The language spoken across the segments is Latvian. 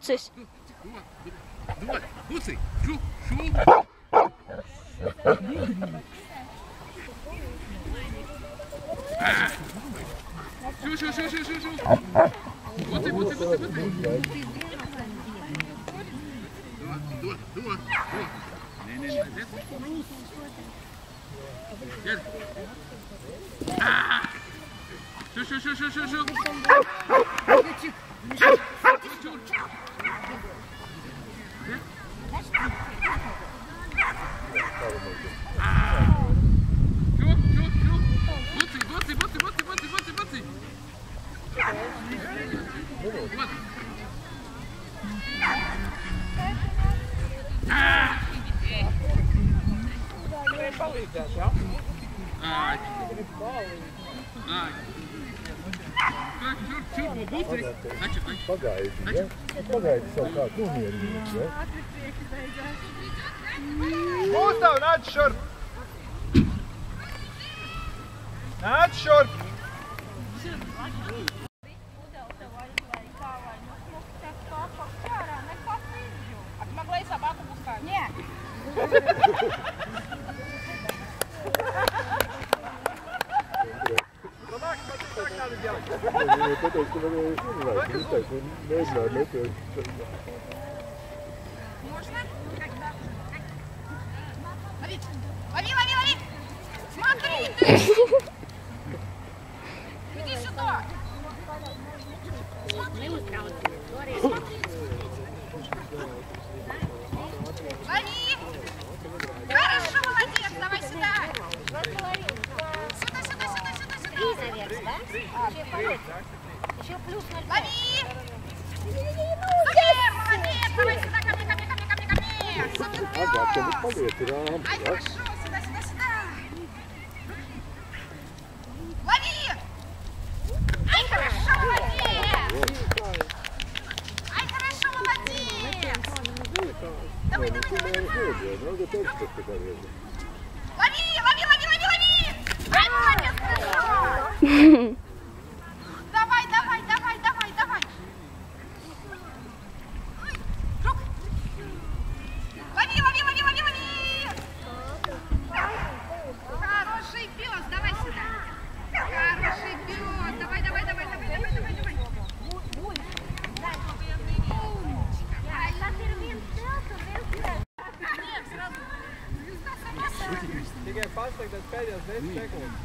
Bucis! Buci! Šo! Šo! Buci! Do! Nē. Ģer! Šo! Buci! Palīdzēs, jā? Ai! Šur, buci! Pagaidi, ja? Pagaidi savu kādu nomierinājumu, ja? Gustav, nāc šurp! Nāc šurp! Могла и собаку пускать. Нет. Tāpēc, ka man jau izteikt, un mēģināju nepēc. Можно? Лови! Смотри! Иди сюда! Смотри! Лови! Хорошо, молодец! Давай сюда! Сюда! Наверх, да? Еще плюс 0,5. Лови! Супер! Молодец! Давай сюда, ко мне! Супер! Ага, tev paliec ir āmpa, Ай, ja? хорошо! Сюда! Лови! Ай, хорошо! Молодец! Ай, хорошо! Молодец! Давай! Надо точно показать. Лови! Ай, молодец! Хорошо! Давай! Рук! Лови! Хороший пес! Давай сюда! Хороший пес! Давай! Tikai pasaka, tas pēdējās 10 sekundes.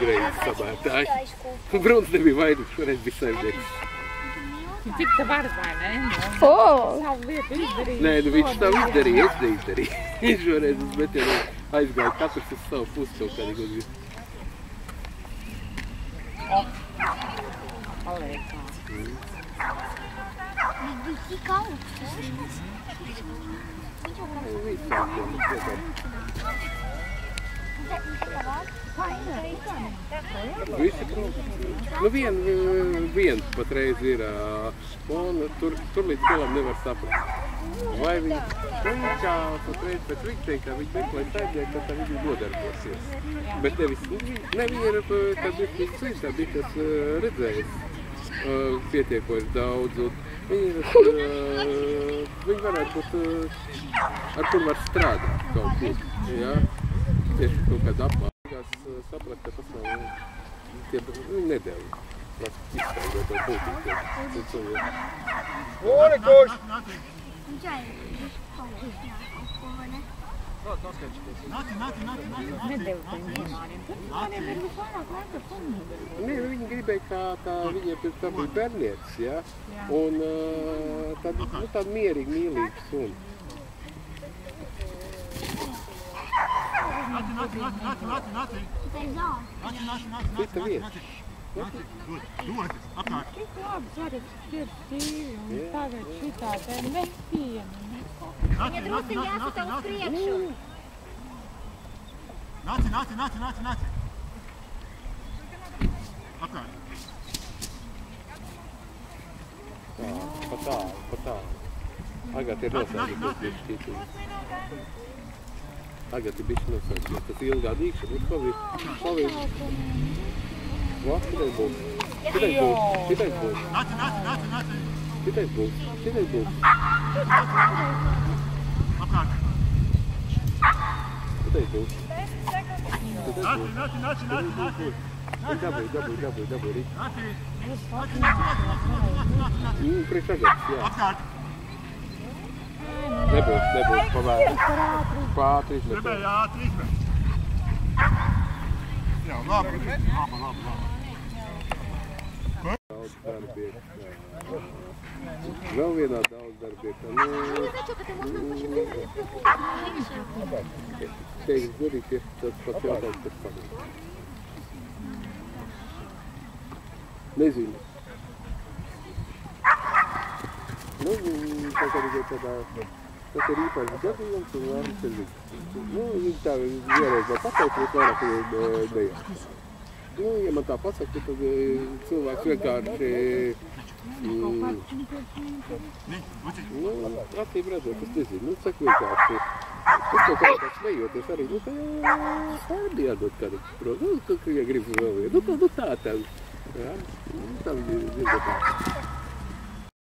Greizes sabētāji. Bruns nebija vainīgs, šoreiz bija saimnieks. Cik te var, vai ne? Savu lietu izdarīja. Nē, viņš tā izdarīja, es neizdarīju. Šoreiz uz metienu aizgāja katrs uz savu pusi kaut kādi gudri. Paliekā. Viņš bija tik augsts. Viņš jau grib. Visākiem, visi problēma. Nu viens patreiz ir, un tur līdz galam nevar saprast. Vai viņi kā patreiz pēc viņa teikt, ka viņi meklē saimnieku, tad viņi nodarbosies. Bet nevis, ne viņi ir, tad ir cits, tad ir tas redzējis pietiekoši daudz, un viņi varētu būt, ar kur var strādāt kaut kur, ja? Tieši kaut kāda apmārkās saprast, ka tas nav, viņi nedēļ. Izskaidrot to būtību. Ulikuš! Viņš arī kaut ko, vai ne? Noskaidroties. Nedevu tiem bērniem. Tur bērniem ir visvairāk laika suņi. Nē, viņi gribēja, kā tā viņa pēc tam bija bērnietis, ja? Un tāda mierīgi, mīlīga suni. Tā ir zāle. Cita vieta. Tik labi zaris ir dzīvi un tagad šitā te nepienu. Viņa drusciņi jāsata uz priekšu. Nāci! Apkārt. Tā, pa tālu. Agat ir nosēdīties bišķītī. Agat ir bišķi nosēdīties. Tas ilgā dīkšana, bet pavīd. Šitais būs. Nāci! Šitais būs. Apkārt. Šitais būs. Nāci! Dabūj, rīt. Nāci! Priekš agats, jā. Apkārt. Nebūs, pavēr. Pātri izmet. Gribēja ātri izmet. Jā, labi. Daudz darbiet. Vēl vienā daudz darbiet. Teiks, darīt tieši tāds pats jautājums, kas patīk. Nezinu. Tas ir īpašs gadījums un vārds ir viņš. Viņi tā vienreiz var pateikt, bet vairāk nejāk. Ja man tā pasaka, tad cilvēks vienkārši acīm redzot, es nezinu, saka vienkārši. Es to kaut kā smejoties arī, tā jādod kādu, ja gribas vēl vienu, tā. Jā, tā viņi ir tā.